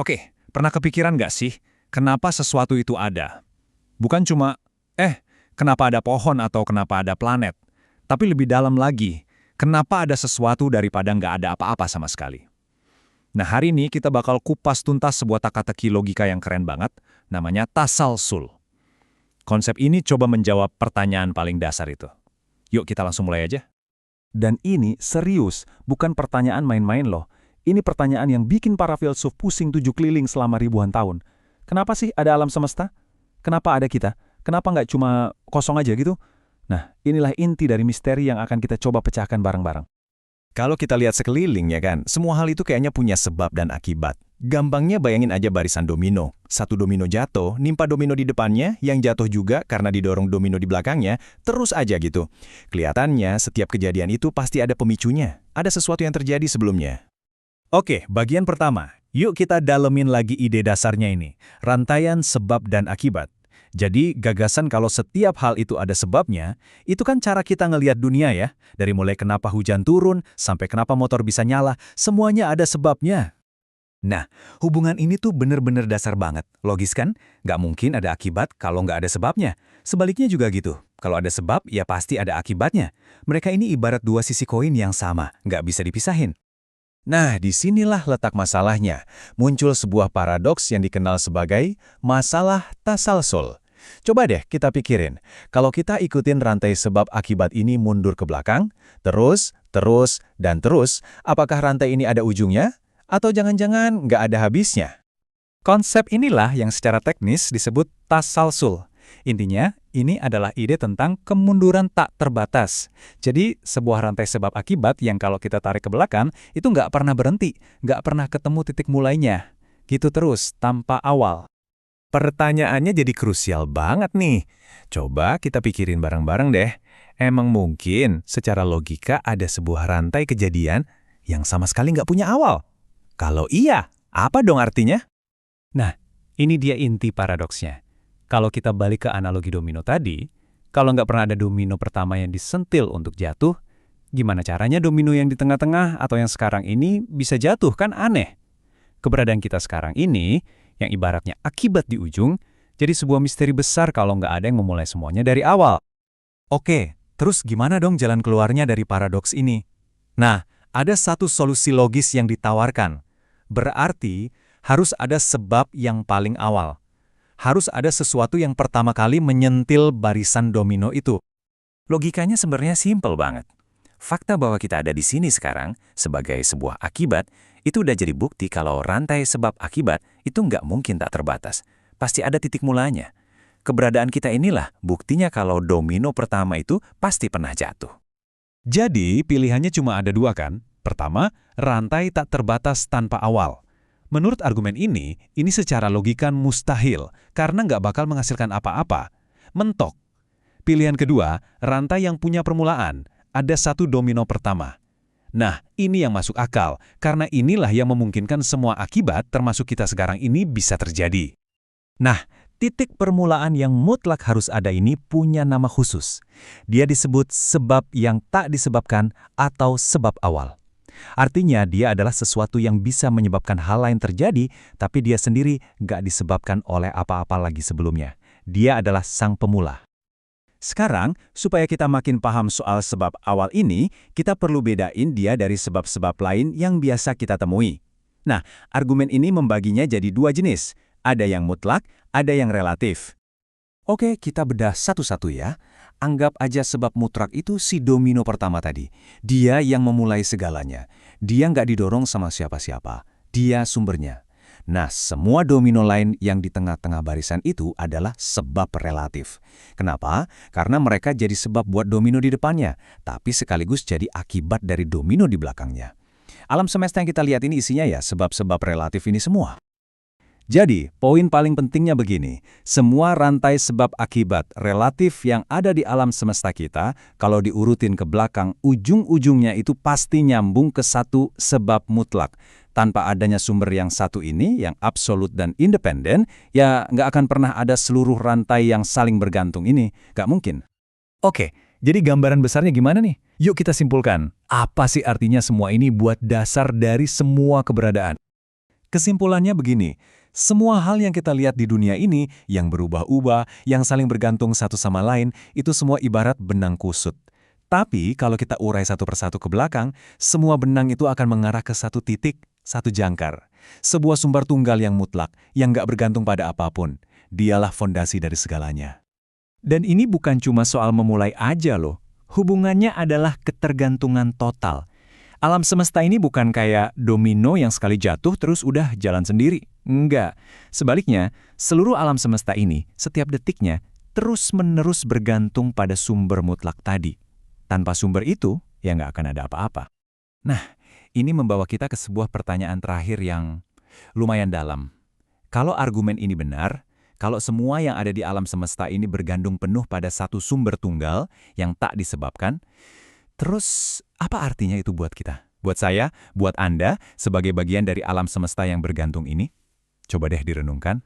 Oke, pernah kepikiran nggak sih, kenapa sesuatu itu ada? Bukan cuma, kenapa ada pohon atau kenapa ada planet? Tapi lebih dalam lagi, kenapa ada sesuatu daripada nggak ada apa-apa sama sekali? Nah, hari ini kita bakal kupas tuntas sebuah teka-teki logika yang keren banget, namanya tasalsul. Konsep ini coba menjawab pertanyaan paling dasar itu. Yuk kita langsung mulai aja. Dan ini serius, bukan pertanyaan main-main loh. Ini pertanyaan yang bikin para filsuf pusing 7 keliling selama ribuan tahun. Kenapa sih ada alam semesta? Kenapa ada kita? Kenapa nggak cuma kosong aja gitu? Nah, inilah inti dari misteri yang akan kita coba pecahkan bareng-bareng. Kalau kita lihat sekeliling ya kan, semua hal itu kayaknya punya sebab dan akibat. Gampangnya bayangin aja barisan domino. Satu domino jatuh, nimpa domino di depannya, yang jatuh juga karena didorong domino di belakangnya, terus aja gitu. Kelihatannya setiap kejadian itu pasti ada pemicunya. Ada sesuatu yang terjadi sebelumnya. Oke, bagian pertama. Yuk kita dalemin lagi ide dasarnya ini. Rantaian sebab dan akibat. Jadi, gagasan kalau setiap hal itu ada sebabnya, itu kan cara kita ngelihat dunia ya. Dari mulai kenapa hujan turun, sampai kenapa motor bisa nyala, semuanya ada sebabnya. Nah, hubungan ini tuh bener-bener dasar banget. Logis kan? Nggak mungkin ada akibat kalau nggak ada sebabnya. Sebaliknya juga gitu. Kalau ada sebab, ya pasti ada akibatnya. Mereka ini ibarat dua sisi koin yang sama, nggak bisa dipisahin. Nah, disinilah letak masalahnya. Muncul sebuah paradoks yang dikenal sebagai masalah tasalsul. Coba deh kita pikirin, kalau kita ikutin rantai sebab akibat ini mundur ke belakang, terus, dan terus, apakah rantai ini ada ujungnya? Atau jangan-jangan nggak ada habisnya? Konsep inilah yang secara teknis disebut tasalsul. Intinya, ini adalah ide tentang kemunduran tak terbatas. Jadi, sebuah rantai sebab akibat yang kalau kita tarik ke belakang, itu nggak pernah berhenti, nggak pernah ketemu titik mulainya. Gitu terus, tanpa awal. Pertanyaannya jadi krusial banget nih. Coba kita pikirin bareng-bareng deh. Emang mungkin secara logika ada sebuah rantai kejadian yang sama sekali nggak punya awal? Kalau iya, apa dong artinya? Nah, ini dia inti paradoksnya. Kalau kita balik ke analogi domino tadi, kalau nggak pernah ada domino pertama yang disentil untuk jatuh, gimana caranya domino yang di tengah-tengah atau yang sekarang ini bisa jatuh? Kan aneh. Keberadaan kita sekarang ini, yang ibaratnya akibat di ujung, jadi sebuah misteri besar kalau nggak ada yang memulai semuanya dari awal. Oke, terus gimana dong jalan keluarnya dari paradoks ini? Nah, ada satu solusi logis yang ditawarkan. Berarti, harus ada sebab yang paling awal. Harus ada sesuatu yang pertama kali menyentil barisan domino itu. Logikanya sebenarnya simpel banget. Fakta bahwa kita ada di sini sekarang sebagai sebuah akibat, itu udah jadi bukti kalau rantai sebab akibat itu nggak mungkin tak terbatas. Pasti ada titik mulanya. Keberadaan kita inilah buktinya kalau domino pertama itu pasti pernah jatuh. Jadi, pilihannya cuma ada dua kan? Pertama, rantai tak terbatas tanpa awal. Menurut argumen ini secara logika mustahil, karena nggak bakal menghasilkan apa-apa. Mentok. Pilihan kedua, rantai yang punya permulaan, ada satu domino pertama. Nah, ini yang masuk akal, karena inilah yang memungkinkan semua akibat, termasuk kita sekarang ini, bisa terjadi. Nah, titik permulaan yang mutlak harus ada ini punya nama khusus. Dia disebut sebab yang tak disebabkan atau sebab awal. Artinya dia adalah sesuatu yang bisa menyebabkan hal lain terjadi, tapi dia sendiri nggak disebabkan oleh apa-apa lagi sebelumnya. Dia adalah sang pemula. Sekarang, supaya kita makin paham soal sebab awal ini, kita perlu bedain dia dari sebab-sebab lain yang biasa kita temui. Nah, argumen ini membaginya jadi dua jenis. Ada yang mutlak, ada yang relatif. Oke, kita bedah satu-satu ya. Anggap aja sebab mutlak itu si domino pertama tadi. Dia yang memulai segalanya. Dia nggak didorong sama siapa-siapa. Dia sumbernya. Nah, semua domino lain yang di tengah-tengah barisan itu adalah sebab relatif. Kenapa? Karena mereka jadi sebab buat domino di depannya, tapi sekaligus jadi akibat dari domino di belakangnya. Alam semesta yang kita lihat ini isinya ya sebab-sebab relatif ini semua. Jadi, poin paling pentingnya begini, semua rantai sebab akibat relatif yang ada di alam semesta kita, kalau diurutin ke belakang, ujung-ujungnya itu pasti nyambung ke satu sebab mutlak. Tanpa adanya sumber yang satu ini, yang absolut dan independen, ya nggak akan pernah ada seluruh rantai yang saling bergantung ini. Nggak mungkin. Oke, jadi gambaran besarnya gimana nih? Yuk kita simpulkan, apa sih artinya semua ini buat dasar dari semua keberadaan? Kesimpulannya begini, semua hal yang kita lihat di dunia ini, yang berubah-ubah, yang saling bergantung satu sama lain, itu semua ibarat benang kusut. Tapi kalau kita urai satu persatu ke belakang, semua benang itu akan mengarah ke satu titik, satu jangkar. Sebuah sumber tunggal yang mutlak, yang nggak bergantung pada apapun. Dialah fondasi dari segalanya. Dan ini bukan cuma soal memulai aja loh. Hubungannya adalah ketergantungan total. Alam semesta ini bukan kayak domino yang sekali jatuh terus udah jalan sendiri. Enggak. Sebaliknya, seluruh alam semesta ini, setiap detiknya, terus-menerus bergantung pada sumber mutlak tadi. Tanpa sumber itu, ya nggak akan ada apa-apa. Nah, ini membawa kita ke sebuah pertanyaan terakhir yang lumayan dalam. Kalau argumen ini benar, kalau semua yang ada di alam semesta ini bergantung penuh pada satu sumber tunggal yang tak disebabkan, terus apa artinya itu buat kita? Buat saya, buat Anda, sebagai bagian dari alam semesta yang bergantung ini? Coba deh direnungkan.